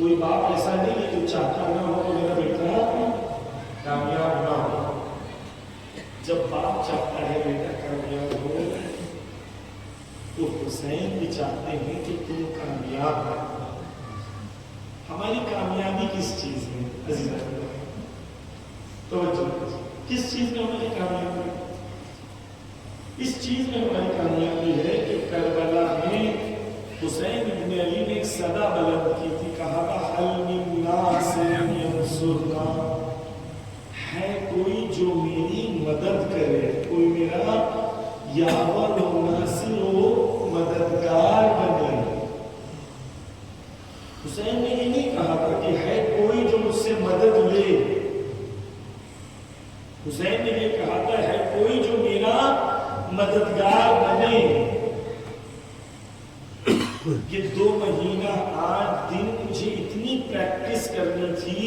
کوئی باپ ایسا نہیں ہے جو چاہتا نہ ہو کہ میرا بیٹا کامیاب نہ ہو. جب باپ چاہتا ہے بیٹا کامیاب ہو تو حسین بھی چاہتے ہیں کہ تم کامیاب ہو. ہماری کامیابی کس چیز میں عزیزان؟ توجہ کس چیز میں ہماری کامیابی؟ اس چیز میں ہماری کامیابی ہے کہ کربلا میں حسین بن علی نے ایک صدا بلند کی تھی، کہا تھا حل من ناصر ینصرنا، ہے کوئی جو میری مدد کرے، کوئی میرا یاور و ناصر و مددگار بنے. حسین نے یہ نہیں کہا تھا کہ ہے کوئی جو مجھ سے مدد لے، حسین نے یہ کہا تھا ہے کوئی جو میرا مددگار بنے. یہ 2 مہینہ 8 دن مجھے اتنی پریکٹس کرنی تھی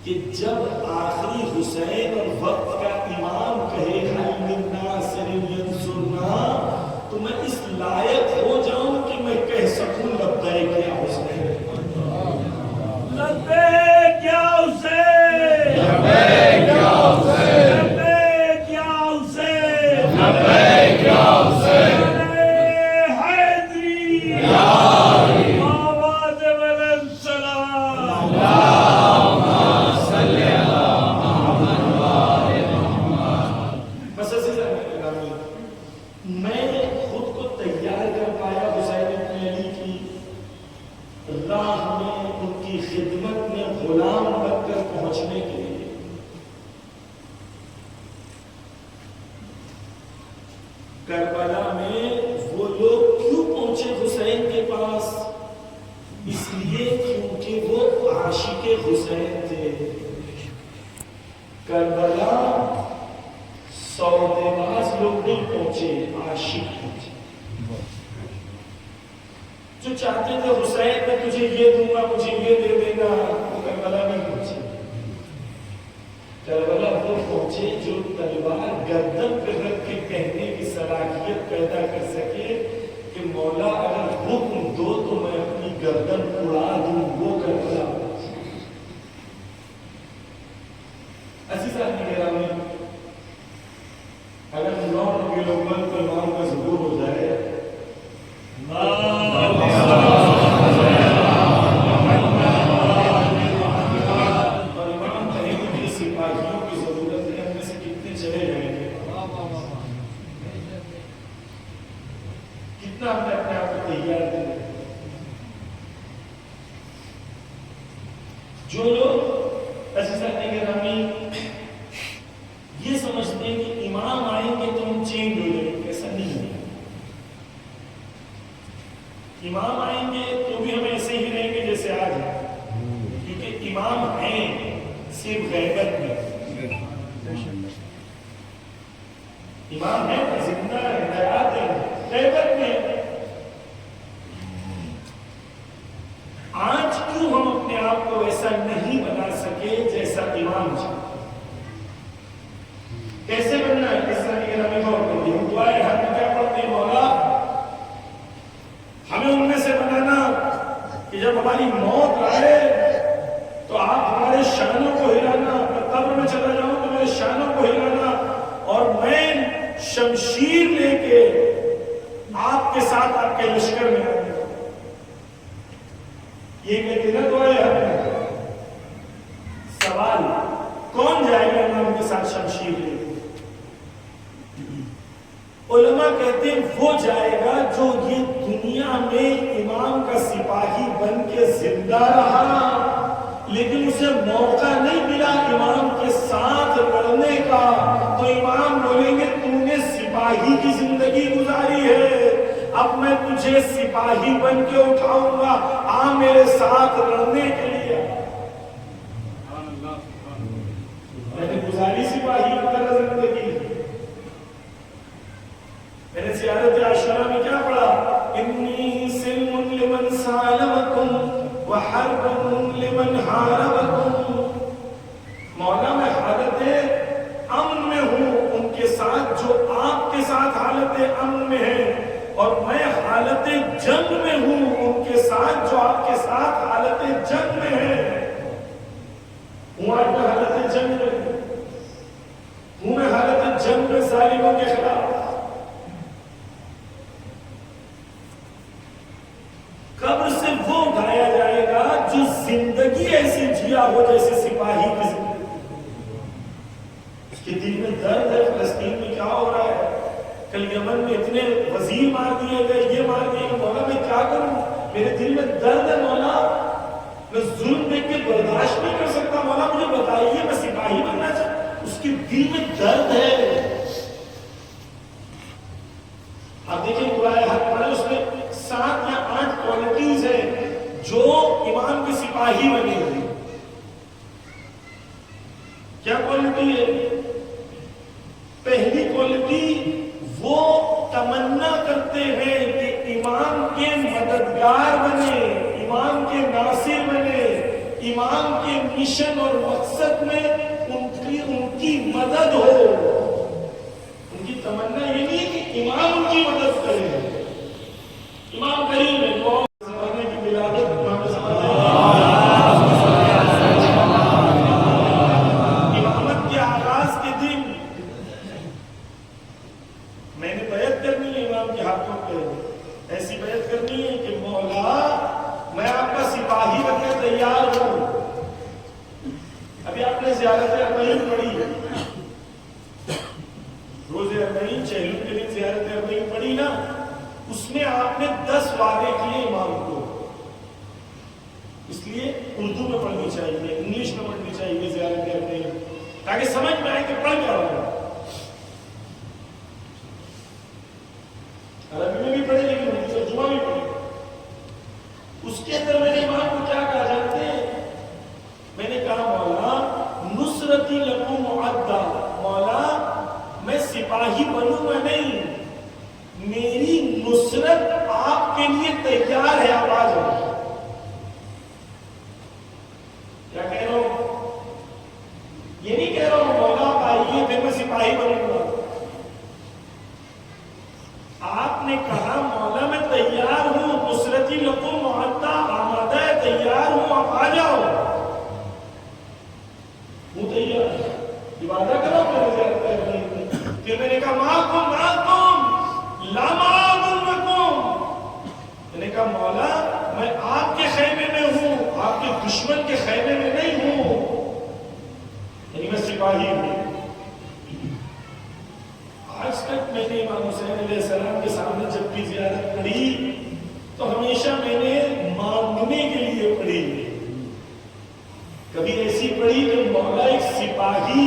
کہ جب آخری حسین اور وقت کا امام کہے حل من ناصر ینصرنا تو میں اس لائق ہو جاؤں کہ میں کہہ سکوں لبیک یا حسین، لبیک یا حسین، لبیک یا حسین، لبیک یا حسین، لبیک یا حسین، حیدری آواز بلند سلام، اللہم صلی علی محمد وآل محمد. بس میں خود کو تیار کر پایا حسین بن علی کی راہ میں، ان کی خدمت میں غلام بن کر پہنچنے کے لیے. کربلا میں وہ لوگ کیوں پہنچے حسین کے پاس؟ اس لیے کیونکہ وہ عاشق حسین تھے. کربلا سودے باز لوگ نہیں پہنچے، عاشق پہنچے جو چاہتے تھے حسین میں تجھے یہ دوں گا، مجھے یہ دے دینا. وہ کربلا نہیں پہنچے. کربلا وہ پہنچے جو تلوار گردن پہ رکھ کے کہنے کی صلاحیت پیدا کر سکے کہ مولا اگر حکم دو تو میں اپنی گردن اڑا دوں. وہ کربلا پہنچے. عزیزان گرامی، اگر 9 ربیع الاول کو امام کا ظہور ہو جائے، اور امام کہیں کہ مجھے سپاہیوں کی ضرورت ہے، ہم میں سے کتنے چلے جائیں گے؟ کتنا ہم نے اپنے آپ کو تیار دیں؟ جو لوگ عزیزان گرامی یہ سمجھتے ہیں کہ امام آئیں گے تو ہم چینج ہو جائیں گے، ایسا نہیں ہے. امام آئیں گے تو بھی ہم ایسے ہی رہیں گے جیسے آج ہیں، کیونکہ امام ہیں صرف غیبت میں. امام ہے زندہ ہے، حیات ہے، غیبت میں. آج کیوں ہم اپنے آپ کو ایسا نہیں بنا سکے جیسا امام جی؟ کیسے بننا ہے؟ اس طرح کی ہمیں غور کرتے ہیں. دعائیں ہم کیا پڑھتے ہیں؟ مولا ہمیں ان میں سے بنانا کہ جب ہماری موت آئے تو آپ ہمارے شانوں کو ہلانا. میں قبر میں چلا جاؤں تو میرے شانوں کو ہلانا، اور میں شمشیر لے کے آپ کے ساتھ آپ کے لشکر میں آؤں. یہ کہتے نا دعائیں ہم. سوال کون جائے گا امام کے ساتھ شمشیر لے کے؟ علماء کہتے ہیں وہ جائے گا جو یہ دنیا میں امام کا سپاہی بن کے زندہ رہا لیکن اسے موقع نہیں ملا امام کے ساتھ لڑنے کا. تو امام بولیں گے تم نے سپاہی کی زندگی گزاری ہے، اب میں تجھے سپاہی بن کے اٹھاؤں گا، آ میرے ساتھ لڑنے کے لیے. میں نے گزاری سپاہی کی طرح زندگی. میں نے زیارت عاشورہ میں کیا پڑھا؟ انی سلم لمن سالمکم وحرب لمن حاربکم. مولا میں حالت امن میں ہوں ان کے ساتھ جو آپ کے ساتھ حالت امن میں ہے، اور میں حالت جنگ میں ہوں ان کے ساتھ جو آپ کے ساتھ حالت قبر سے وہ اٹھایا جائے گا جو زندگی ایسی جیا ہو جیسے سپاہی کی زندگی. اس کے دل میں درد ہے فلسطین میں کیا ہو رہا ہے, کل یمن میں اتنے وزیر مار دیے گئے, یہ مار دیے گئے, مولا میں کیا کروں, میرے دل میں درد ہے مولا, میں ظلم دیکھ کے برداشت نہیں کر سکتا, مولا مجھے بتائیے میں سپاہی بننا چاہتا. اس کے دل میں درد ہے. آپ دیکھیں قرآن حق پڑھے, اس میں 7 یا 8 کوالٹیز ہیں جو امام کے سپاہی بنے ہوئے. کیا کوالٹی ہے؟ پہلی کوالٹی, وہ تمنا کرتے ہیں کہ امام کے مددگار بنے, امام کے ناصر بنے, امام کے مشن اور مقصد میں ان کی مدد ہو. ان کی تمنا یہ نہیں کہ امام ان کی مدد کرے. امام کریم ہے وہ زمانے کی ولادت امامت کے آغاز کے دن میں نے بیعت کرنی ہے امام کے ہاتھوں پہ. ایسی بیعت کرنی ہے کہ مولا میں آپ کا سپاہی بننے تیار ہوں. ابھی آپ نے زیارت اربعین پڑھی, روز اربعین چہلم کے دن زیارت اربعین پڑھی نا, اس میں آپ نے 10 وعدے کیے امام کو. اس لیے اردو میں پڑھنی چاہیے, انگلش میں پڑھنی چاہیے زیارت اربعین, تاکہ سمجھ میں آئے کہ پڑھ کیا رہا ہے. عربی میں بھی پڑھے لیکن اردو ترجمہ بھی پڑھے. اس کے اندر میں نے امام کو کیا کہا جانتے ہیں؟ میں نے کہا مولا نصرتی لکم معدہ, مولا میں سپاہی بنوں گا نہیں, میری نصرت آپ کے لیے تیار ہے, آپ آ جاؤ. کیا کہہ رہا ہوں؟ یہ نہیں کہہ رہا ہوں مولا آپ آئیے پھر میں سپاہی بنوں گا. آپ نے کہا مولا میں تیار ہوں, نصرتی لکم معدہ, آمادہ ہے, تیار ہوں, آپ آ جاؤ. وہ تیار ہے, وعدہ کرو میرے زیارت اربعین. پھر میں نے کہا معکم لا معکم. میں نے کہا مولا میں آپ کے خیمے میں ہوں, آپ کے دشمن کے خیمے میں نہیں ہوں, یعنی میں سپاہی ہوں. آج تک میں نے امام حسین علیہ السلام کے سامنے جب بھی زیارت پڑھی تو ہمیشہ میں نے مانگنے کے لیے پڑھی. کبھی ایسی پڑھی کہ مولا ایک سپاہی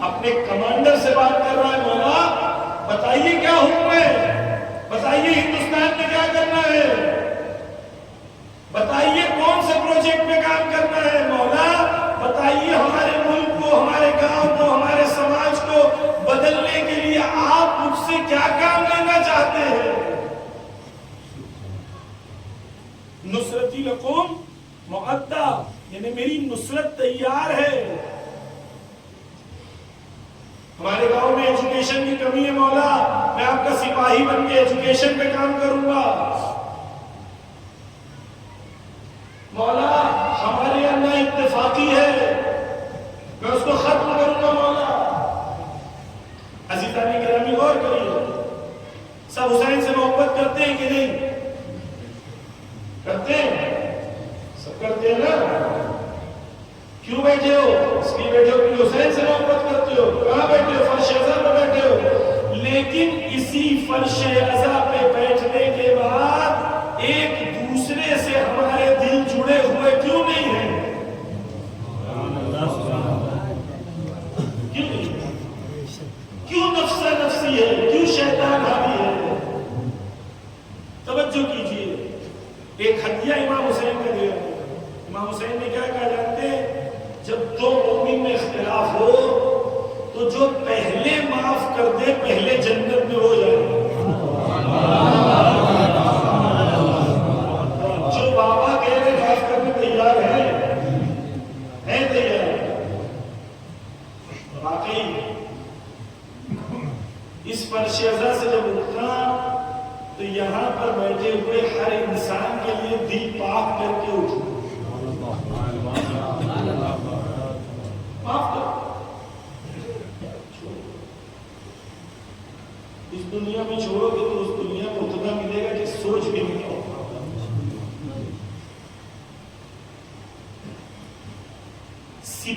اپنے کمانڈر سے بات کر رہا ہے, مولا بتائیے کیا حکم ہے, بتائیے ہندوستان میں کیا کرنا ہے, بتائیے کون سے پروجیکٹ میں کام کرنا ہے, مولا بتائیے ہمارے ملک کو, ہمارے گاؤں کو, ہمارے سماج کو بدلنے کے لیے آپ مجھ سے کیا کام لینا چاہتے ہیں. نصرتی لکم معدہ, یعنی میری نصرت تیار ہے. ہمارے گاؤں میں ایجوکیشن کی کمی ہے, مولا میں آپ کا سپاہی بن کے ایجوکیشن پہ کام کروں گا. مولا ہمارے یہاں نا اتفاقی ہے, میں اس کو ختم کروں گا. مولا عزیزانی گرامی غور کریے, سب حسین سے محبت کرتے ہیں کہ نہیں کرتے ہیں؟ سب کرتے ہیں نا. کیوں بیٹھے ہو؟ اس لیے بیٹھے ہو کہ حسین سے محبت کرتے ہو. کہاں بیٹھے ہو؟ فرش عزا پہ بیٹھے ہو. لیکن اسی فرش عزا پہ بیٹھنے کے بعد ایک دوسرے سے ہمارے دل جڑے ہوئے کیوں نہیں ہیں؟ کیوں نفسہ نفسی ہے, کیوں شیطان حاوی ہے؟ توجہ کیجئے, ایک ہدیہ امام حسین کا دیا. امام حسین نے کیا کہا جانتے ہیں؟ جب دو مومن میں اختلاف ہو تو جو پہلے معاف کر دے پہلے جنت میں ہو جائے. جو بابا کہہ رہے معاف کرنے تیار ہے تیار. واقعی اس فرش عزا سے جب اٹھا تو یہاں پر بیٹھے ہوئے ہر انسان کے لیے دل پاک کر کے اٹھا. معاف کر. اس دنیا میں چھوڑو گے تو اس دنیا میں اتنا ملے گا کہ سوچ بھی نہیں ہوگا.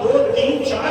2, 3, 4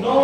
9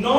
9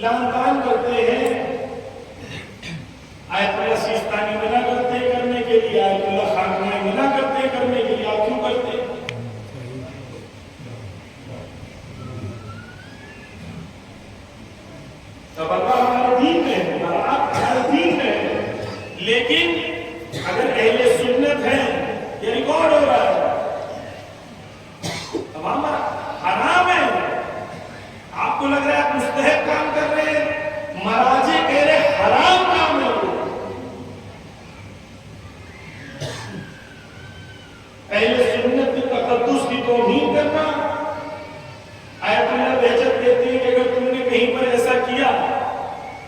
لان تان کرتے ہیں. آیت اللہ سیستانی منع کرتے کرنے کے لیے, آیت اللہ خامنہئی منع کرتے کرنے کے لیے. آپ کیوں کرتے؟ تب اللہ ہمارے دین میں ہے, ہمارے دین میں ہے. لیکن اگر اہل سنت ہیں, یہ ریکارڈ ہو رہا ہے, اب ہمارا حرام ہے. آپ کو لگ رہا ہے آپ مستحب کام کر رہے ہیں, مراجع کہہ رہے حرام کام ہے. اہل سنت کی تقدس کی توہین کرنا. آیت اللہ بہجت کہتی ہے کہ اگر تم نے کہیں پر ایسا کیا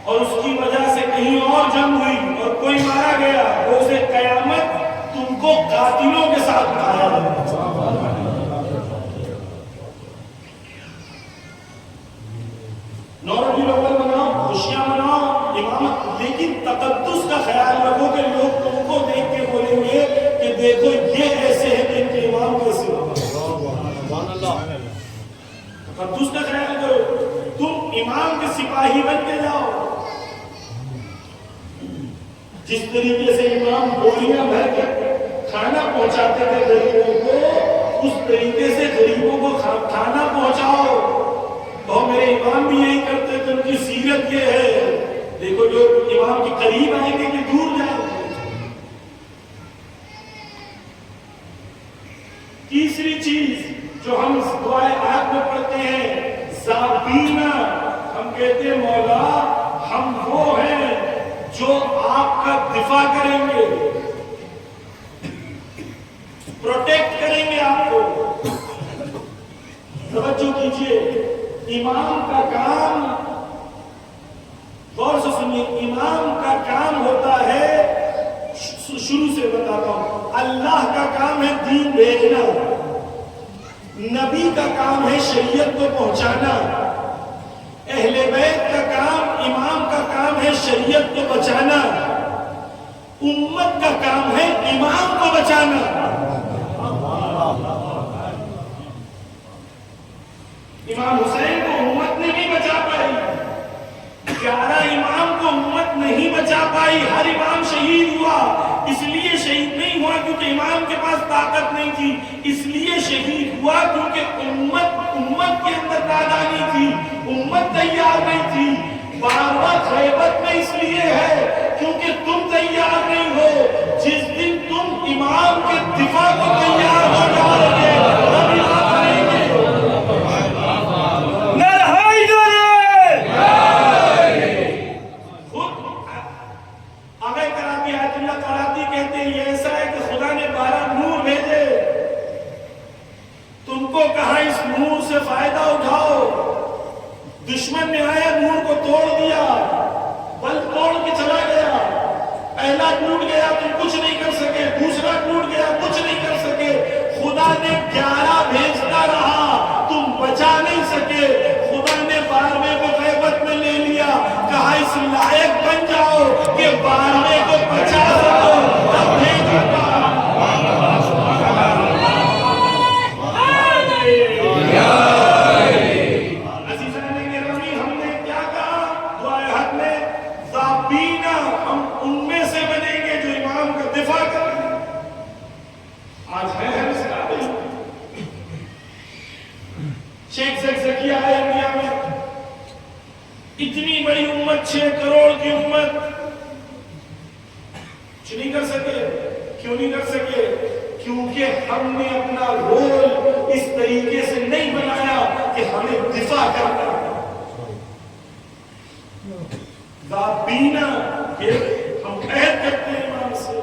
اور اس کی وجہ سے کہیں اور جنگ ہوئی اور کوئی مارا گیا, روز قیامت تم کو قاتلوں کے ساتھ مارا جائے. نوربی لوگل بناؤ, خوشیاں مناؤ, امامت, لیکن تقدس کا خیال رکھو کہ لوگ تم کو دیکھ کے بولیں گے کہ دیکھو یہ ایسے ہیں کہ ان کے امام کیسے ہو. تقدس کا خیال کرو. تم امام کے سپاہی بن کے جاؤ. جس طریقے سے امام بوریاں بھر کے کھانا پہنچاتے تھے غریبوں کو, اس طریقے سے غریبوں کو کھانا پہنچاؤ. اور میرے امام بھی یہی کرتے تھے, ان کی سیرت یہ ہے. دیکھو جو امام کے قریب آئیں گے کہ دور جائیں گے. تیسری چیز جو ہم دعائے آیت میں پڑھتے ہیں, ذابینا. ہم کہتے ہیں مولا ہم وہ ہیں جو آپ کا دفاع کریں گے, پروٹیکٹ کریں گے آپ کو. توجہ کیجئے, امام کا کام, غور سے سنیے, امام کا کام ہوتا ہے, شروع سے بتاتا ہوں, اللہ کا کام ہے دین بھیجنا, نبی کا کام ہے شریعت کو پہنچانا, اہل بیت کا کام, امام کا کام ہے شریعت کو بچانا, امت کا کام ہے امام کو بچانا. امام حسین کو امت نے نہیں بچا پائی, 11 امام کو امت نہیں بچا پائی. ہر امام شہید ہوا, اس لیے شہید نہیں ہوا کیونکہ امام کے پاس طاقت نہیں تھی, اس لیے شہید ہوا کیونکہ امت کے اندر نادانی تھی, امت تیار نہیں تھی. بارواں خیبر میں اس لیے ہے کیونکہ تم تیار نہیں ہو. جس دن تم امام کے دفاع کو تیار ہو جاؤ گے تب امام آئیں گے. کہتے ہیں یہ ایسا ہے کہ خدا نے 12 نور بھیجے, تم کو کہا اس نور سے فائدہ اٹھاؤ. دشمن نے آیا, نور کو توڑ دیا, بلب توڑ کے چلا گیا. پہلا ٹوٹ گیا تم کچھ نہیں کر سکے, دوسرا ٹوٹ گیا کچھ نہیں کر سکے. خدا نے 11 بھیجتا رہا, تم بچا نہیں سکے. خدا نے 12ویں کو غیبت میں لے لیا, کہا اس لائق بن جاؤ کہ 12ویں کو بچا سکو. اتنی بڑی امت, 6 کروڑ کی امت, کچھ نہیں کر سکے. کیوں نہیں کر سکے؟ کیونکہ ہم نے اپنا رول اس طریقے سے نہیں بنایا کہ ہمیں دفاع کرنا ہے. ذابینا کہ ہم عہد کرتے ہیں امام سے,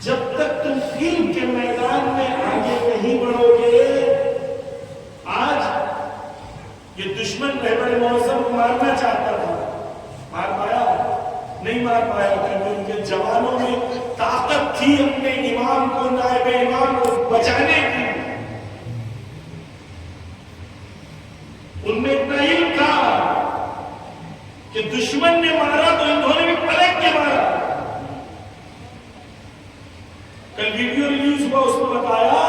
جب تک تم علم کے میدان میں آگے نہیں بڑھو گے. آج یہ دشمن رہبر معظم کو مارنا چاہتا تھا, مار پایا نہیں, مار پایا کیونکہ ان کے جوانوں میں طاقت تھی اپنے امام کو, نائب امام کو بچانے کی. ان میں اتنا علم تھا کہ دشمن نے مارا تو انہوں نے بھی پلٹ کے مارا. کل ویڈیو ریلیز ہوا, اس میں بتایا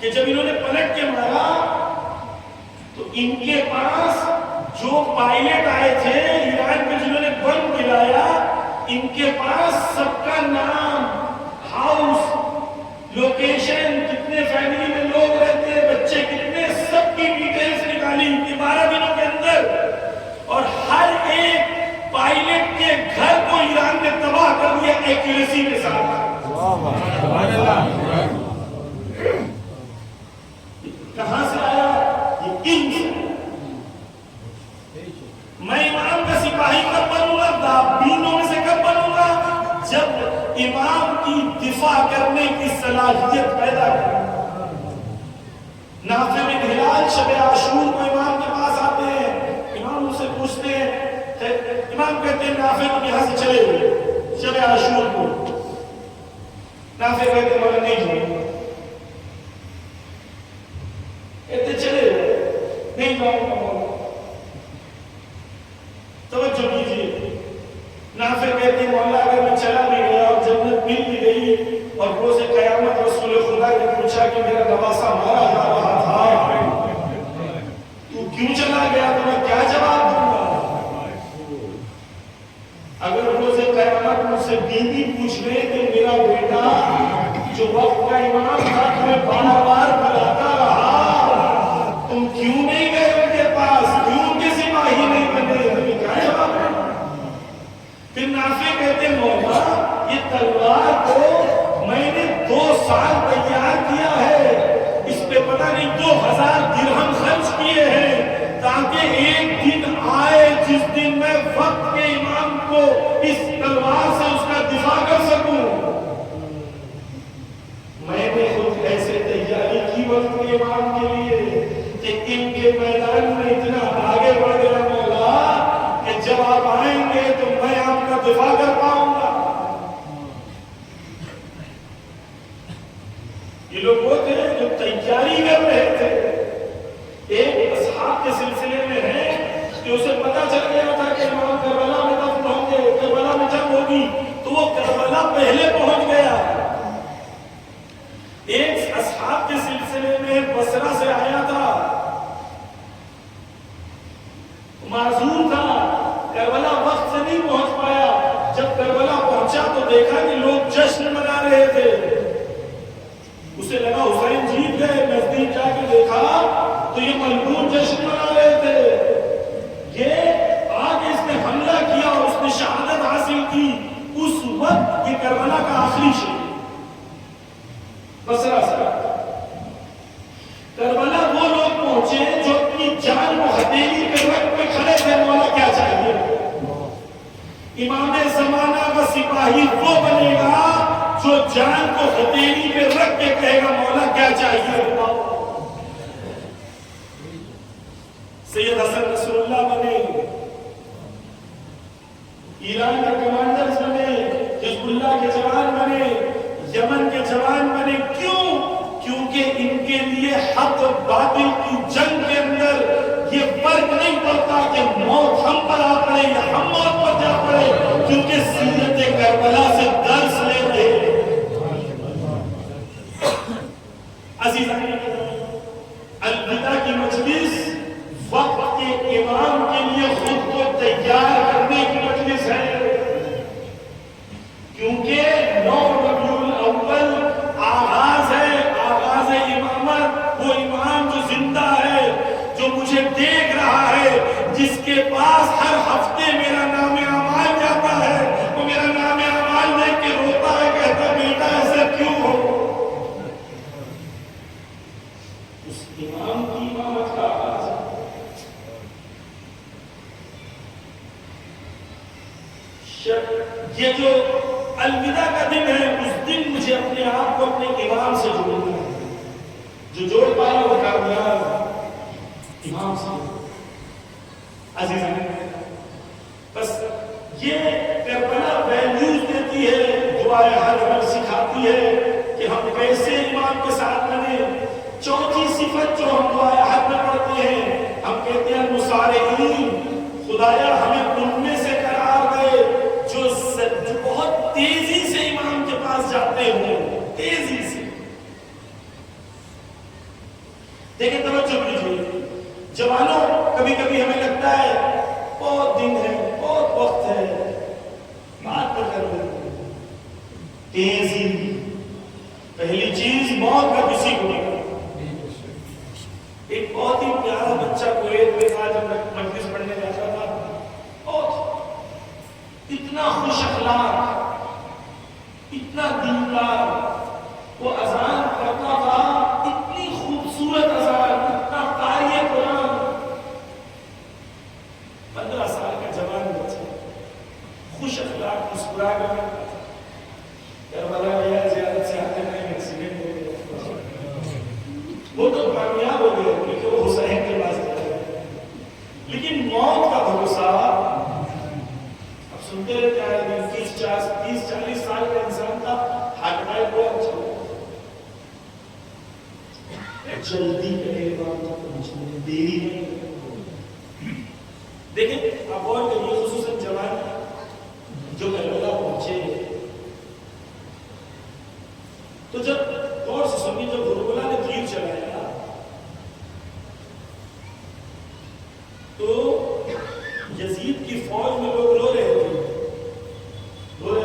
کہ جب انہوں نے پلٹ کے مارا تو ان کے پاس جو پائلٹ آئے تھے ایران میں جنہوں نے بم گرایا، ان کے پاس سب کا نام، ہاؤس، لوکیشن، کتنے فیملی میں لوگ رہتے ہیں، بچے کتنے، سب کی ڈیٹیلز نکالی 12 دنوں کے اندر، اور ہر ایک پائلٹ کے گھر کو ایران نے تباہ کر دیا ایکوریسی کے ساتھ۔ کہاں سے آیا؟ یہ علم سے۔ میں امام کا سپاہی کب بنوں گا؟ دابینوں میں سے کب بنوں گا؟ جب امام کی دفاع کرنے کی صلاحیت پیدا کرے۔ نافع بن ہلال شب عاشور کو امام کے پاس آتے ہیں، امام ان سے پوچھتے ہیں، امام کہتے ہیں نافع تم یہاں سے چلے ہوئے شب عاشور کو۔ نافع کہتے ہیں مولا نہیں جاؤں، کہتے چلے ہوئے نہیں جاؤں گا مولا۔ توجہ کیجیے، نافع کہتے ہیں مولا اگر میں چلا بھی گیا اور جنت مل بھی گئی اور روز قیامت رسول خدا نے پوچھا کہ میرا نواسا مارا جا رہا تھا، تو کیوں چلا گیا، تو میں کیا جواب دوں گا؟ اگر روز قیامت مجھ سے بیوی پوچھ لے کہ میرا بیٹا جو وقت کا امام تھا تمہیں بار بار بلاتا رہا، تم کیوں نہیں گئے ان کے پاس، کیوں ان کے سپاہی نہیں بنے، تمہیں کیا جواب ہے؟ پھر نافع کہتے ہیں مولا یہ تلوار کو میں نے 2 سال تیار کیا ہے، اس پہ پتہ نہیں 2000 درہم خرچ کیے ہیں، تاکہ ایک دن آئے جس دن میں وقت کے امام کو اس تلوار سے اس کا دفاع کر سکوں۔ میں نے خود ایسے تیاری کی وقت کے امام کے لیے کہ ان کے میدان میں اتنا آگے بڑھ گیا مولا کہ جب آپ آئیں گے تو میں آپ کا دفاع کر پاؤں گا۔ یہ لوگ وہ تھے جو تیاری کر رہے تھے۔ ایک اصحاب کے سلسلے میں ہے کہ اسے پتا چل گیا تھا کہ امام کربلا میں دفن ہوں گے، کربلا میں جنگ ہوگی، تو وہ کربلا پہلے پہنچ گیا۔ ایک اصحاب کے سلسلے میں بصرہ سے آیا تھا، معذور تھا، کربلا وقت سے نہیں پہنچ پایا۔ جب کربلا پہنچا تو دیکھا کہ لوگ جشن منا رہے تھے، اسے لگا حسین جیت گئے، نزدیک جا کے دیکھا تو یہ ملعون جشن منا رہے تھے۔ یہ آگے اس نے حملہ کیا اور اس نے شہادت حاصل کی۔ اس وقت یہ کربلا کا آخری شہید بصرہ سے۔ کربلا وہ لوگ پہنچے جو اپنی جان کو ہتھیلی پہ رکھ کے کھڑے تھے، مولا کیا چاہیے؟ امام زمانہ کا سپاہی وہ بنے گا جو جان کو ہتھیلی پہ رکھ کے کہے گا مولا کیا چاہیے؟ سید حسن نصر اللہ بنے، ایران کے کمانڈرز بنے، حزب اللہ کے جوان بنے، یمن کے جوان بنے۔ کیوں؟ کیونکہ ان کے لیے حق و باطل کی جنگ کے اندر یہ فرق نہیں پڑتا کہ موت ہم پر آ پڑے یا ہم موت پر جا پڑے، کیونکہ سیرت کربلا سے درس لیتے ہیں۔ عزیزان، الوداع کی مجلس وقت کے امام کے لیے خود کو تیار کرنے کی مجلس ہے، کیونکہ 9 ربیع الاول آغاز ہے، آغاز امامت۔ وہ امام جو زندہ ہے، جو مجھے دیکھ رہا ہے، جس کے پاس ہر ہفتے میرا نام اعمال جاتا ہے، وہ میرا نام اعمال دیکھ کے روتا ہے، کہتا بیٹا ایسا کیوں ہو؟ اس امام کی امامت کا آغاز ہے۔ یہ جو الوداع کا دن ہے، اس دن مجھے اپنے آپ کو اپنے امام سے جوڑنا ہے۔ جو جوڑ پایا وہ کامیاب امام سے۔ عزیزان، بس یہ کربلا ویلیوز دیتی ہے، دعائے ہر وقت سکھاتی ہے کہ ہم کیسے امام کے ساتھ بنے۔ چوتھی صفت جو ہم دعائے حد میں پڑھتے ہیں، ہم کہتے ہیں مسارعین، خدایا ہمیں ان میں سے قرار دے جو بہت تیزی سے امام کے پاس جاتے ہوں، تیزی سے۔ دیکھیں توجہ کیجیے، جوانوں کبھی کبھی ہمیں لگتا ہے بہت دن ہے، بہت وقت ہے، بات تو کر لیں۔ تیزی پہلی چیز موت کا کسی کو نہیں۔ ایک بہت ہی پیارا بچہ کویت میں تھا جب میں مجلس پڑھنے جاتا تھا، بہت اتنا خوش اخلاق، اتنا دیندار، وہ اذان کرتا تھا، اتنی خوبصورت اذان، اتنا قاری قرآن، 15 سال کا جوان بچہ، خوش اخلاق، مسکرا کر کربلا گیا، زیارت سے آتے میں ایکسیڈنٹ ہو گیا، وہ تو کامیاب ہو گیا کیونکہ وہ حسین کے پاس گیا، لیکن موت کا بھروسہ اب سنتے رہتے ہیں، 30-40 سال کا انسان کا ہارٹ اٹیک ہوا، جلدی کرے بات پہنچنے، دیری نہیں۔ دیکھیں آپ اور کریے، خصوصاً جوان جو کربلا پہنچے، تو جب غور سے سنی، جب کربلا نے تیر چلایا تو یزید کی فوج میں لوگ رو رہے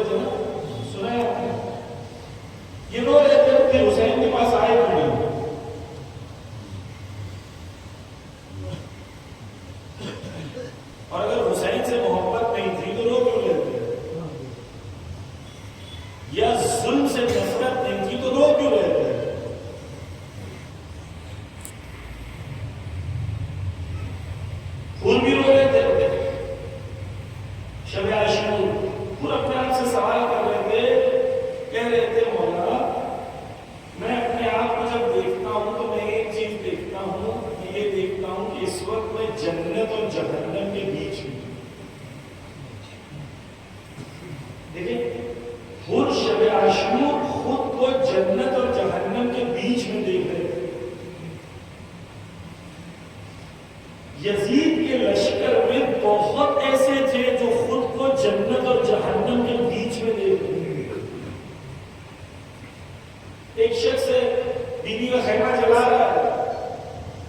تھے، نا، سنا ہے آپ نے؟ یہ رو رہے تھے، پھر حسین کے پاس آئے کھڑے، اور اگر حسین سے محبت نہیں تھی تو رو کیوں رہتے؟ یا ظلم سے نفرت نہیں تھی تو رو کیوں رہتے؟ پھول بھی رو رہے تھے، شب عاشور، پھول اپنے آپ سے سوال کر رہے تھے، کہہ رہے تھے مولا میں اپنے آپ کو جب دیکھتا ہوں تو میں ایک چیز دیکھتا ہوں، یہ دیکھتا ہوں کہ اس وقت میں جنت اور جہنم کے بیچ میں، دیکھیں پھول شب عاشور خود کو جنت اور جہنم کے بیچ میں دیکھ رہے تھے۔ یزید کے لشکر میں بہت ایسے تھے جو خود کو جنت اور جہنم کے بیچ میں دیکھ رہے تھے۔ ایک شخص بیوی کا خیمہ جلا رہا ہے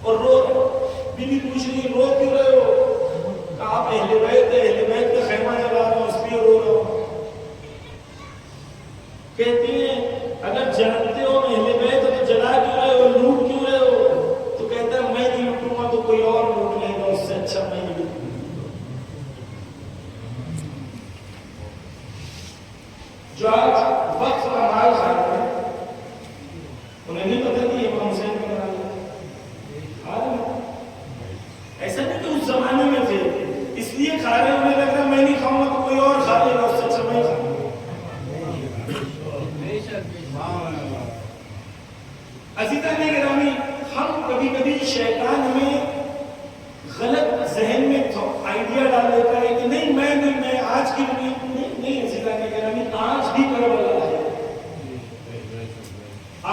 اور رو رہا ہے، بیوی پوچھ رہی ہے رو کیوں رہے ہو؟ کہا آپ اہل بیت ہے، اہل بیت کا خیمہ جلا رہا ہوں اس لیے رو رہا ہوں۔ کہتے ہیں اگر جانتے ہو اہل بیت تو جلا کیوں رہے ہو، لوٹ کیوں رہے ہو؟ تو کہتا ہے میں نہیں لوٹوں گا تو کوئی اور لوٹ لے گا، اس سے اچھا میں نہیں لوٹوں گا۔ جو آج وقت کا مال کھاتے ہیں انہیں نہیں پتہ کہ یہ امام حسین کا مال ہے، ایسا نہیں کہ اس زمانے میں تھے اس لیے کھا رہے، انہیں لگ رہا میں نہیں کھاؤں گا تو کوئی اور کھا لے گا، اس سے اچھا میں کھاؤں گا۔ عزیزان گرامی، ہم کبھی کبھی شیطان ہمیں غلط ذہن میں آئیڈیا ڈال دیتا ہے کہ نہیں میں آج کی دنیا نہیں، عزیزان گرامی آج بھی کربلا ہے،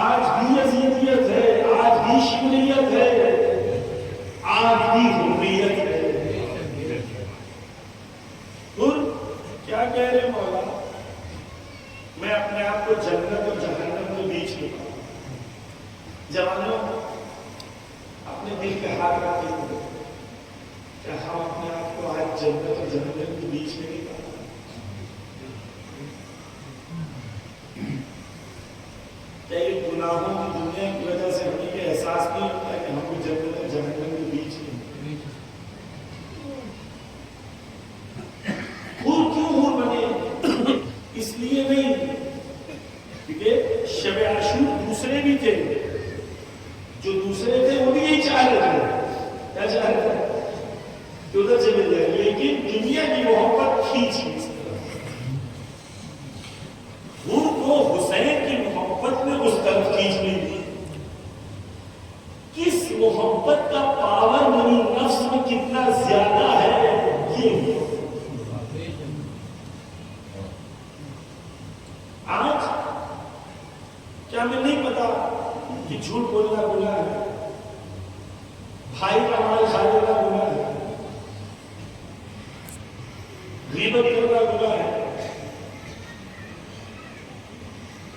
آج بھی یزیدیت ہے، آج بھی شمولیت ہے، آج بھی حریت ہے۔ اور کیا کہہ رہے مولا، میں اپنے آپ کو جنت اور جہنم کے بیچ میں پاؤں۔ جوانوں اپنے دل پہ ہاتھ رکھتے ہوئے کیا ہم اپنے آپ کو آج جنت اور جہنم کے بیچ میں نہیں پاتے؟ کیا یہ گناہوں کی دنیا کی وجہ سے ہمیں یہ احساس نہیں ہوتا ہے کہ ہم بھی جنت اور جہنم کے بیچ میں؟ حور کیوں حور بنے؟ اس لیے نہیں کیونکہ شب عاشور دوسرے بھی تھے، جو دوسرے تھے وہ بھی یہی چاہ رہے تھے، کیا چاہ رہے تھے کہ ادھر سے مل جائے، لیکن دنیا کی محبت کھینچ لی اس طرف، حور کو حسین کی محبت میں اس طرف کھینچ لی۔ کس محبت کا پاور منی نفس میں کتنا زیادہ ہے یہ آج کیا ہمیں نہیں پتا کہ جھوٹ بولنا گناہ ہے، بھائی کا مال کھا لینا گناہ ہے، غیبت کرنا گناہ ہے؟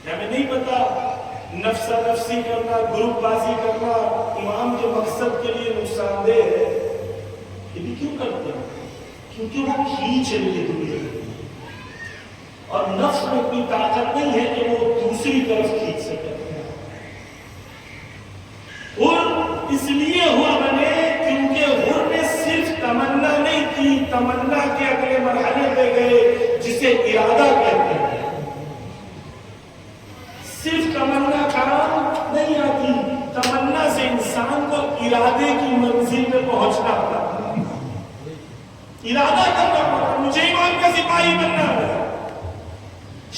کیا ہمیں نہیں پتا نفسا نفسی کرنا، گروپ بازی کرنا، امام کے مقصد کے لیے نقصان دہ ہے، یہ بھی کیوں کرتے ہیں؟ کیونکہ وہ کھینچ رہی ہے دنیا اور نفس میں اتنی طاقت نہیں ہے کہ وہ دوسری طرف کھینچ سکے. حر اس لیے حر بنے کیونکہ حر نے صرف تمنا نہیں کی، تمنا کے اگلے مرحلے پہ گئے جسے ارادہ کہتے ہیں. صرف تمنا کام نہیں آتی، تمنا سے انسان کو ارادے کی منزل میں پہنچنا پڑتا، ارادہ کرنا پڑتا. مجھے امام کا سپاہی بننا ہے.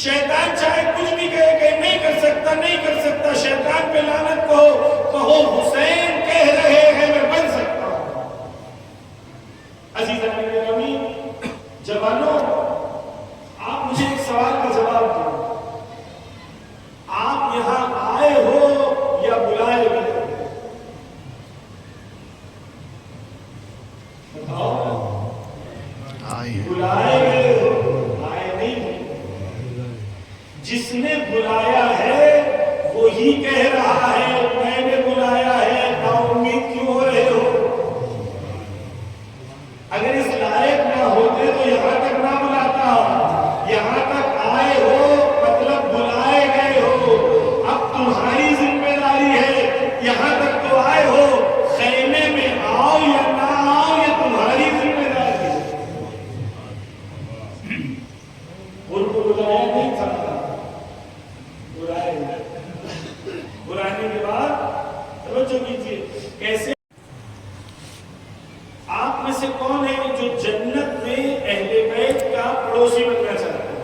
شیطان چاہے کچھ بھی کہے کہ نہیں کر سکتا، نہیں کر سکتا، شیطان پہ لعنت کہو حسین کہہ رہے ہیں میں بن سکتا ہوں. عزیزان گرامی، جوانوں، آپ مجھے ایک سوال کا جواب دیں. آپ یہاں آئے ہو یا بلائے گئے؟ بتاؤ. بلائے گئے ہو، آئے نہیں ہو. جس نے بلایا ہے وہی کہہ رہا ہے میں نے بلایا ہے، نا امید کیوں ہو رہے ہو؟ اگر اس لائق نہ ہوتے تو یہاں تک نہ بلاتا. یہاں تک آئے ہو مطلب بلائے گئے ہو. اب تمہاری ذمہ داری ہے، یہاں تک تو آئے ہو، خیمے میں آؤ یا نہ آؤ یہ تمہاری ذمہ داری ہے. ان کو بلایا نہیں تھا، بلانے کے بعد توجہ کیجیے کیسے. آپ میں سے کون ہے جو جنت میں اہل بیت کا پڑوسی بننا چاہتا ہے؟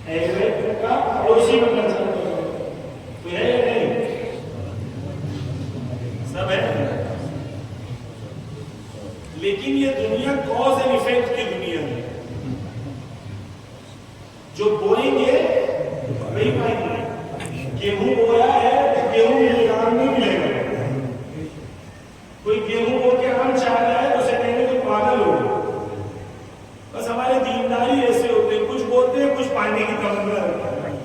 اہل بیت کا پڑوسی بننا چاہتا ہے کوئی ہے یا نہیں؟ سب ہے. لیکن یہ دنیا کاز اینڈ ایفیکٹ کی دنیا ہے. جو بوئیں گے وہی پائیں گے. گیہوں بویا ہے تو گیہوں ملے گا، آم نہیں ملے گا. کوئی گیہوں بو کے آم چاہ رہا ہے تو اسے کہیں گے تو پاگل ہو گئے. بس ہمارے دینداری ایسے ہوتے ہیں، کچھ بولتے ہیں کچھ پانی کی تمنا رکھتے ہیں.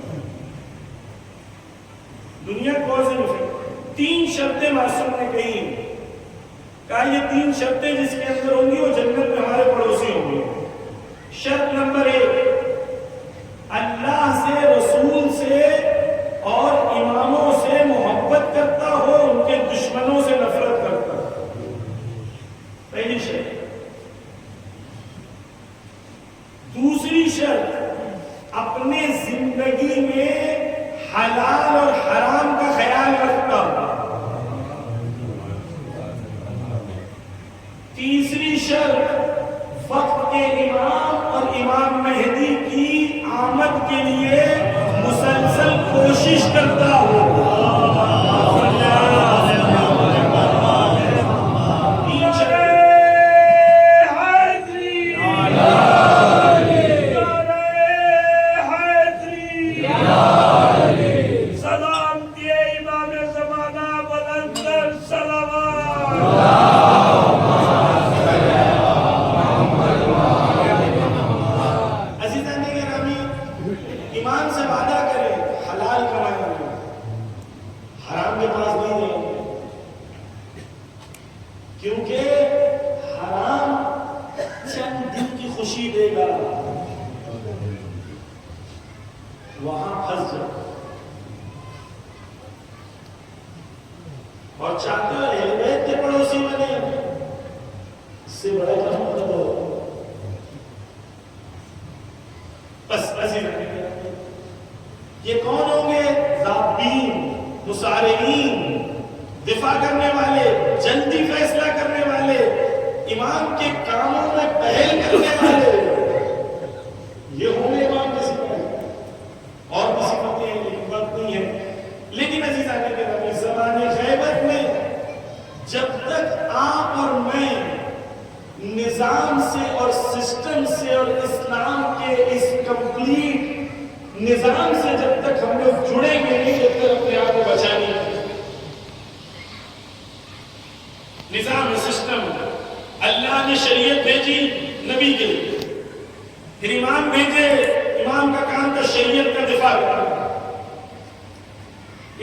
دنیا کاز اینڈ ایفیکٹ. 3 شرطیں معصوم نے کہا یہ 3 شرطیں جس کے اندر ہوں گی وہ جنت میں ہمارے پڑوسی ہوں گے. شرط نمبر 1، اللہ سے، رسول سے اور اماموں سے محبت کرتا ہو، ان کے دشمنوں سے نفرت کرتا ہو. پہلی شرط. دوسری شرط، اپنے زندگی میں حلال اور حرام کا خیال رکھتا ہو. تیسری شرط، وقت کے امام اور امام مہدی کی آمد کے لیے مسلسل کوشش کرتا ہو. اور چاہتے ہو اہل بیت کے پڑوسی بنے، اس سے بڑا کیا مطلب ہو. بس یہ کون ہوں گے؟ ذابین، مصارعین، دفاع کرنے والے، جلدی فیصلہ کرنے والے، امام کے کاموں میں پہل کرنے والے. یہ ہوں گے امام کے صفات. اور بھی صفتیں ہیں لیکن وقت نہیں ہے. لیکن عزیزان گرامی، زمانے غیبت میں جب تک آپ اور میں نظام سے اور سسٹم سے اور اسلام کے اس کمپلیٹ نظام سے جب تک ہم لوگ جڑیں گے نہیں، جب تک اپنے آپ کو بچا نہیں ہے. نظام سسٹم، اللہ نے شریعت بھیجی نبی کے لیے، پھر امام بھیجے، امام کا کام تھا شریعت کا دفاع کرنا.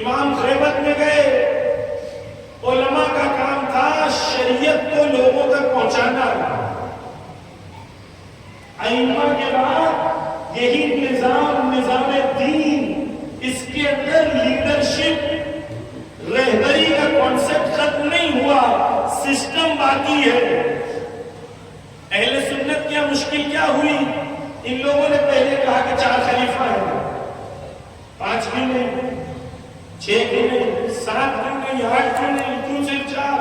امام غیبت میں گئے، علماء کا کام تھا شریعت کو لوگوں تک پہنچانا، ائمہ کے بعد یہی نظام دین، اس کے اندر لیڈرشپ رہبری کا کانسیپٹ ختم نہیں ہوا، سسٹم باقی ہے۔ اہل سنت کیا مشکل کیا ہوئی؟ ان لوگوں نے پہلے کہا کہ 4 خلیفہ ہیں، 5 بھی نہیں، 6 بھی نہیں، 7 بھی نہیں، 8 بھی نہیں، کیوں صرف 4؟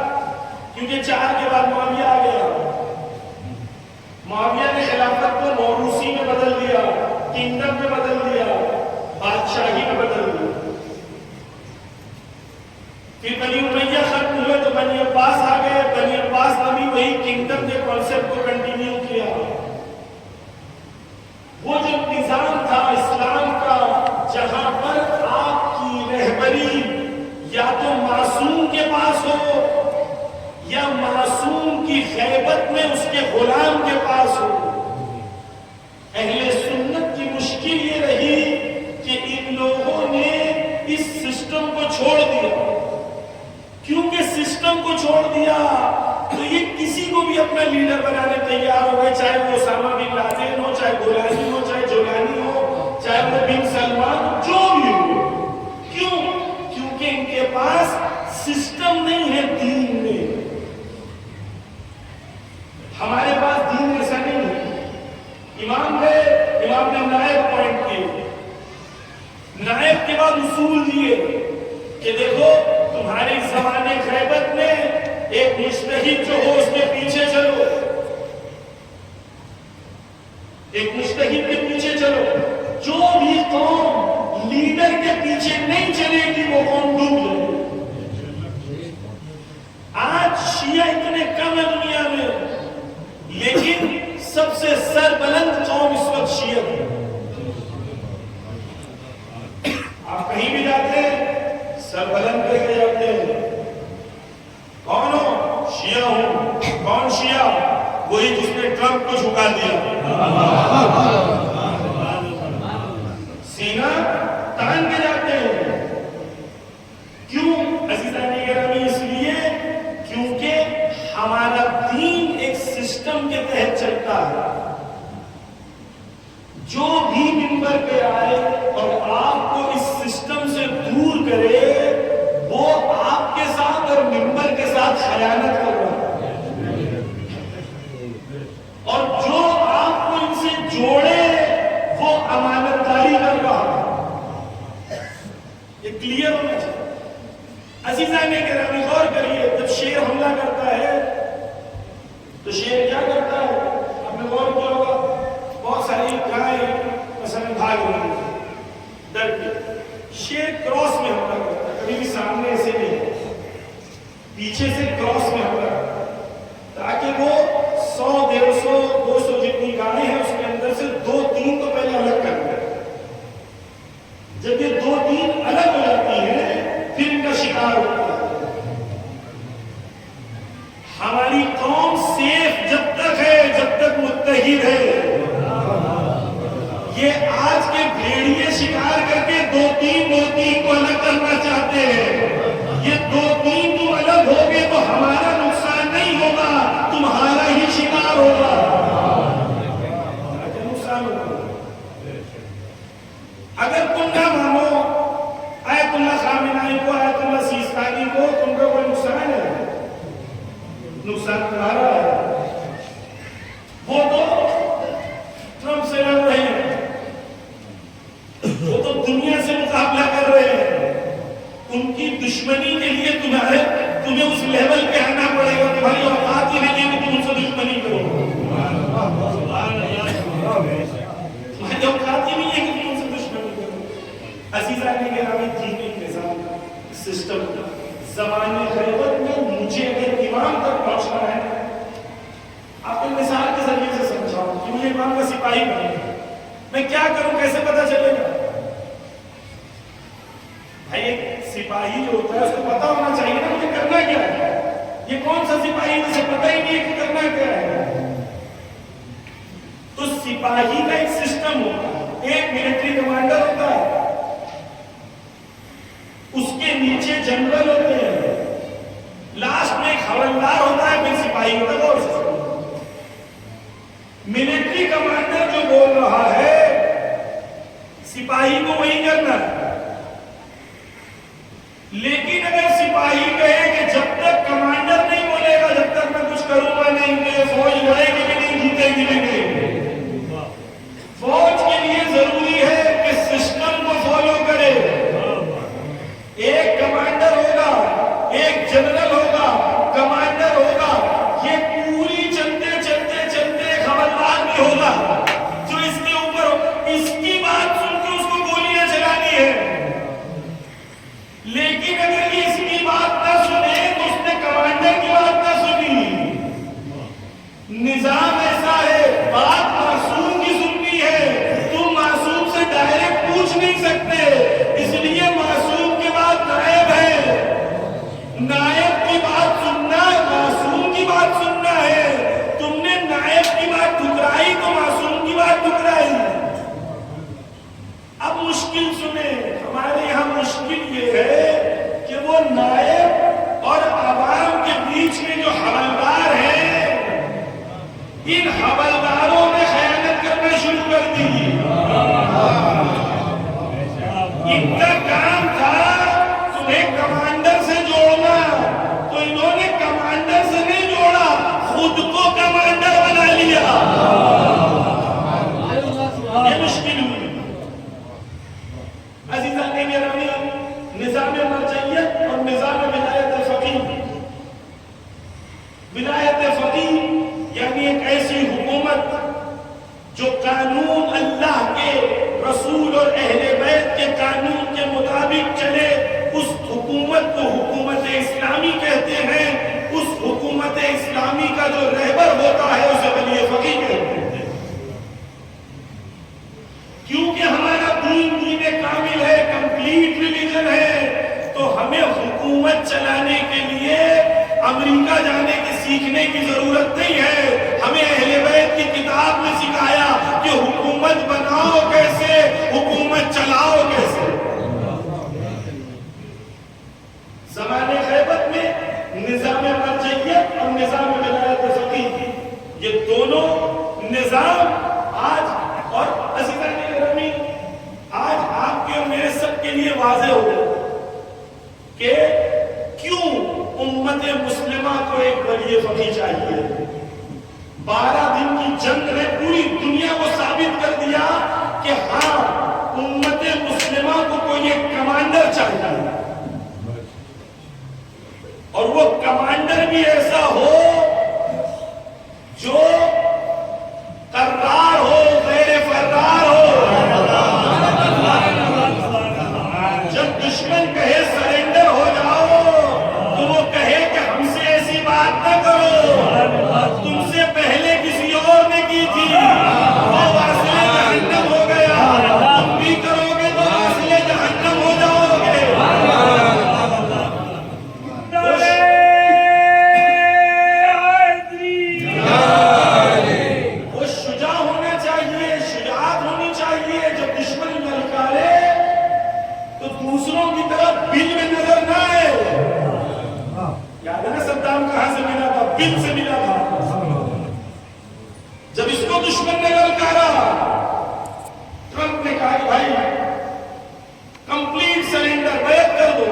کیونکہ 4 کے بعد معاویہ آ گیا، معاویہ نے خلافت کو موروثی میں بدل دیا، کنگڈم میں بدل دیا، بادشاہی میں بدل دیا۔ پھر بنی امیہ ختم ہوئے تو بنی عباس آ گئے، بنی عباس نے بھی وہی کنگڈم کے کانسیپٹ کو کنٹینیو کیا۔ وہ جو نظام تھا اسلام کا، جہاں پر آپ کی رہبری یا تو معصوم کے پاس ہو یا معصوم کی غیبت میں اس کے غلام کے پاس ہو، اہل سنت کی مشکل یہ رہی کہ ان لوگوں نے اس سسٹم کو چھوڑ دیا۔ کیونکہ سسٹم کو چھوڑ دیا تو یہ کسی کو بھی اپنا لیڈر بنانے تیار ہو گئے، چاہے وہ اسامہ بن لادن ہو، چاہے گولانی ہو، چاہے جولانی ہو، چاہے وہ بن سلمان، جو بھی ہو۔ کیوں؟ کیونکہ ان کے پاس سسٹم نہیں ہے دین میں۔ ہمارے پاس دین ایسا نہیں ہے۔ امام نے نائب پوائنٹ کیے، نائب کے بعد اصول دیے کہ دیکھو تمہارے زمانے غیبت میں ایک مجتہد جو ہو اس کے پیچھے چلو، ایک مجتہد کے پیچھے چلو۔ جو بھی قوم لیڈر کے پیچھے نہیں چلے گی وہ قوم ڈوب جائے۔ آج شیعہ اتنے کم ہے دنیا میں، لیکن سب سے سربلند قوم اس وقت شیعہ ہے۔ آپ کہیں بھی جاتے ہیں سربلند کر کے جاتے ہیں، کون ہو؟ شیعہ ہوں۔ کون شیعہ؟ وہی جس نے ٹرمپ کو جھکا دیا، سینہ تان کے جاتے ہیں۔ کیوں عزیزان گرامی؟ اس لیے کیونکہ ہمارا دین ایک سسٹم کے تحت چلتا ہے۔ جو بھی منبر پہ آئے اور آپ کو اس سسٹم سے دور کرے وہ آپ کے ساتھ اور منبر کے ساتھ خیانت کر رہا ہے، اور جو آپ کو ان سے جوڑے وہ امانت داری کر رہا ہے۔ یہ کلیئر ہونا چاہیے۔ عزیزان گرامی غور کریے، جب شیر حملہ کرتا ہے تو شیر کیا کرتا ہے؟ آپ نے غور کیا ہوگا، بہت ساری گائیں مثلا بھاگ رہی ہیں ڈر کے، شیر کراس میں حملہ کرتا ہے، کبھی بھی سامنے ایسے نہیں، پیچھے سے کراس میں حملہ کرتا ہے تاکہ وہ 100 150 200 جتنی گائیں ہیں اس کے اندر سے 2-3 کو پہلے الگ کر دے۔ جب یہ 2-3 الگ ہو جاتی ہیں پھر ان کا شکار ہوتا ہے۔ ہماری قوم سیف جب تک ہے جب تک متحد ہے۔ یہ آج کے بھیڑیے شکار کر کے 2-3 کو الگ کرنا چاہتے ہیں۔ یہ 2-3 تو الگ ہوگے تو ہمارا نقصان نہیں ہوگا، تمہارا ہی شکار ہوگا۔ نقصان ہوگا اگر تم نہ مانو آیت اللہ خامنائی کو، آیت اللہ سیستانی کو، تم کا کوئی نقصان ہے؟ نقصان تمہارا ہے۔ وہ تو ٹرمپ سے لڑ رہے ہیں، وہ تو دنیا سے مقابلہ کر رہے ہیں، ان کی دشمنی کے لیے تمہیں اس لیول پہ آنا پڑے گا۔ تمہاری اوقات ہی نہیں ہے کہ تم ان سے دشمنی کرو، تمہاری اوقات ہی نہیں ہے کہ تم ان سے دشمنی کرو۔ عزیزان گرامی، دین ایک نظام سسٹم زمانے غیبت میں مجھے اگر امام تک پہنچنا ہے، آپ کو مثال کے ذریعے سے سمجھاؤں کہ مجھے امام کا سپاہی بننا ہے، میں کیا کروں؟ کیسے پتا چلے گا؟ بھائی ایک سپاہی جو ہوتا ہے اس کو پتا ہونا چاہیے نا مجھے کرنا کیا ہے۔ یہ کون سا سپاہی ہے جسے پتہ ہی نہیں ہے کہ کرنا کیا ہے؟ تو سپاہی کا ایک سسٹم ہوتا ہے، ایک ملٹری کمانڈر ہوتا ہے، اس نیچے جنرل ہوتے ہیں، لاسٹ میں ایک حوالدار ہوتا ہے، پھر سپاہی ہوتا ہے۔ ملٹری کمانڈر جو بول رہا ہے سپاہی کو وہی کرنا ہے، لیکن اگر سپاہی کہے کہ جب تک کمانڈر نہیں بولے گا جب تک میں کچھ کروں گا نہیں، کہ فوج لڑے گی بھی نہیں، جیتے گی بھی نہیں۔ فوج کے لیے ضروری ہے کہ سسٹم کو فالو کرے، ایک کمانڈر ہوگا، ایک جنرل ہوگا، کمانڈر ہوگا، یہ پوری چلتے چلتے چلتے خبردار بھی ہوگا جو اس کے اوپر اس کی بات سن کے اس کو گولیاں چلانی ہے، لیکن اگر یہ اس کی بات نہ سنے تو اس نے کمانڈر کی بات نہ سنی۔ نظام ایسا ہے، بات معصوم کی سننی ہے، تم معصوم سے ڈائریکٹ پوچھ نہیں سکتے، اس لیے معصوم کے بعد نائب ہے، نائب کی بات سننا معصوم کی بات سننا ہے، تم نے نائب کی بات ٹھکرائی تو معصوم کی بات ٹھکرائی۔ اب مشکل سنیں، ہمارے یہاں مشکل یہ ہے کہ وہ نائب اور عوام کے بیچ میں جو حوالدار ہیں، ان حوالداروں نے خیانت کرنا شروع کر دی۔ ان کا کام تھا تمہیں کمانڈر سے جوڑنا، تو انہوں نے کمانڈر سے نہیں جوڑا، خود کو کمانڈر بنا لیا۔ یہ مشکل ہوئی۔ عزیزان گرامی، نظام مرجعیت اور نظام ولایت فقیہ، ولایت فقیہ یعنی ایک ایسی حکومت جو قانون اللہ کے، رسول اور اہل بیت کے قانون کے مطابق چلے، اس حکومت کو حکومت اسلامی کہتے ہیں۔ اس حکومت اسلامی کا جو رہبر ہوتا ہے اسے ولی فقیہ کہتے ہیں، کیونکہ ہمارا دین کامل ہے، کمپلیٹ ریلیجن ہے، تو ہمیں حکومت چلانے کے لیے امریکہ جانے کے سیکھنے کی ضرورت نہیں ہے۔ ہمیں اہل بیت کی کتاب میں سکھایا کہ حکومت بناؤ کیسے، حکومت چلاؤ کیسے۔ زمانے غیبت میں نظام مرجعیت اور نظام ولایت فقیہ، یہ دونوں نظام آج، اور عزیزان گرامی آج آپ کے اور میرے سب کے لیے واضح ہو گیا کہ کیوں امت مسلمہ کو ایک ولی فقیہ چاہیے۔ 12 دن کی جنگ نے پوری دنیا کو ثابت کر دیا کہ ہاں امت مسلمہ کو کوئی ایک کمانڈر چاہیے، اور وہ کمانڈر بھی ایسا ہو جو قرار ہو، غیر فرار ہو۔ جب دشمن کہے سرنڈر ہو جاؤ تو وہ کہے کہ ہم سے ایسی بات نہ کرو، تم سے پہلے کسی اور نے کی تھی، وہ واصلِ جہنم ہو گیا، تم بھی کرو گے تو واصلِ جہنم ہو جاؤ گے۔ وہ شجاع ہونا چاہیے، شجاعت ہونی چاہیے، جب دشمن للکارے تو دوسروں کی طرف بل میں نظر نہ آئے۔ یاد ہے نا صدام کہاں سے ملا تھا؟ بل سے ملا تھا۔ جب اس کو دشمن نے للکارا، ٹرمپ نے کہا کہ بھائی کمپلیٹ سرنڈر، بیعت کر دو،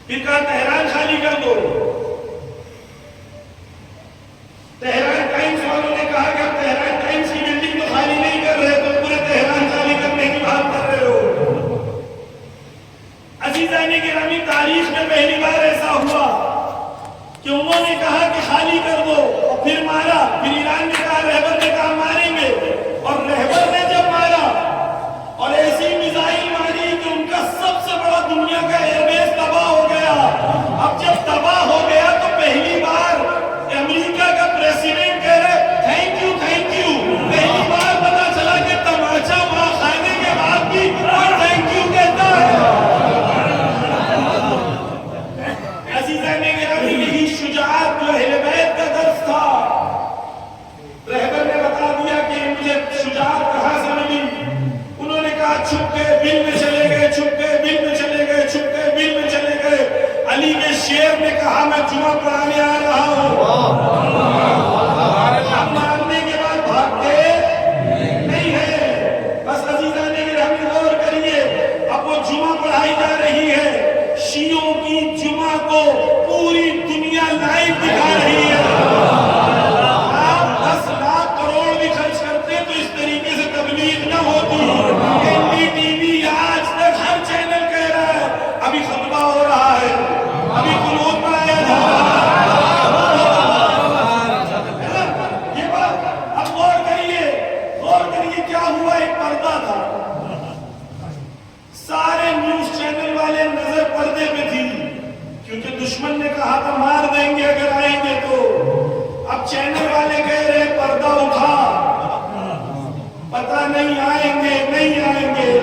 پھر کہا تہران خالی کر دو۔ تہران ٹائمز والوں نے کہا کہ تہران ٹائمز کی بلڈنگ تو خالی نہیں کر رہے، تو پورے تہران خالی کرنے کی بات کر رہے ہو۔ عزیزان گرامی، تاریخ میں پہلی بار ایسا ہوا کہ انہوں نے کہا کہ خالی کر دو، اور پھر مارا، پھر ایران نے کہا، رہبر نے کہا ماریں گے، اور رہبر نے جب مارا اور ایسی میزائل ماری کہ ان کا سب سے بڑا دنیا کا ایئر بیس تباہ ہو گیا۔ اب جب تباہ ہو گیا تو پہلی بار امریکہ کا پریسیڈنٹ کہہ رہے تھینک یو تھینک یو۔ پہلی بار پتا چلا کہ تماچا وہاں کھانے کے بعد بھی کوئی تھینک یو کہتا ہے۔ عزیزان گرامی، یہی شجاعت جو اہل بیت کا درس تھا۔ رہبر نے بتا دیا کہ مجھے شجاعت کہاں سے ملی، انہوں نے کہا چھپ گئے، بل میں چلے گئے، چھپ گئے، بل میں چلے گئے۔ کہا میں جمعہ پڑھانے آ رہا ہوں، اب مارنے کے بعد بھاگتے نہیں ہے۔ بس عزیزان گرامی غور کریے، اب وہ جمعہ پڑھائی جا رہی ہے، شیعوں کی جمعہ کو پوری دنیا لائیو دکھا رہی ہے۔ آپ 10 لاکھ کروڑ بھی خرچ کرتے تو اس طریقے سے تبلیغ نہ ہوتی۔ این ڈی ٹی وی آج تک ہر چینل کہہ رہا ہے ابھی خطبہ ہو رہا ہے، ابھی قنوت پڑھایا جا رہا ہے۔ یہ بات اب غور کریے کیا ہوا، ایک پردہ تھا، سارے نیوز چینل والے نظر پردے پہ تھی، کیونکہ دشمن نے کہا تھا مار دیں گے اگر آئیں گے تو۔ اب چینل والے کہہ رہے پردہ اٹھا، پتہ نہیں آئیں گے نہیں آئیں گے۔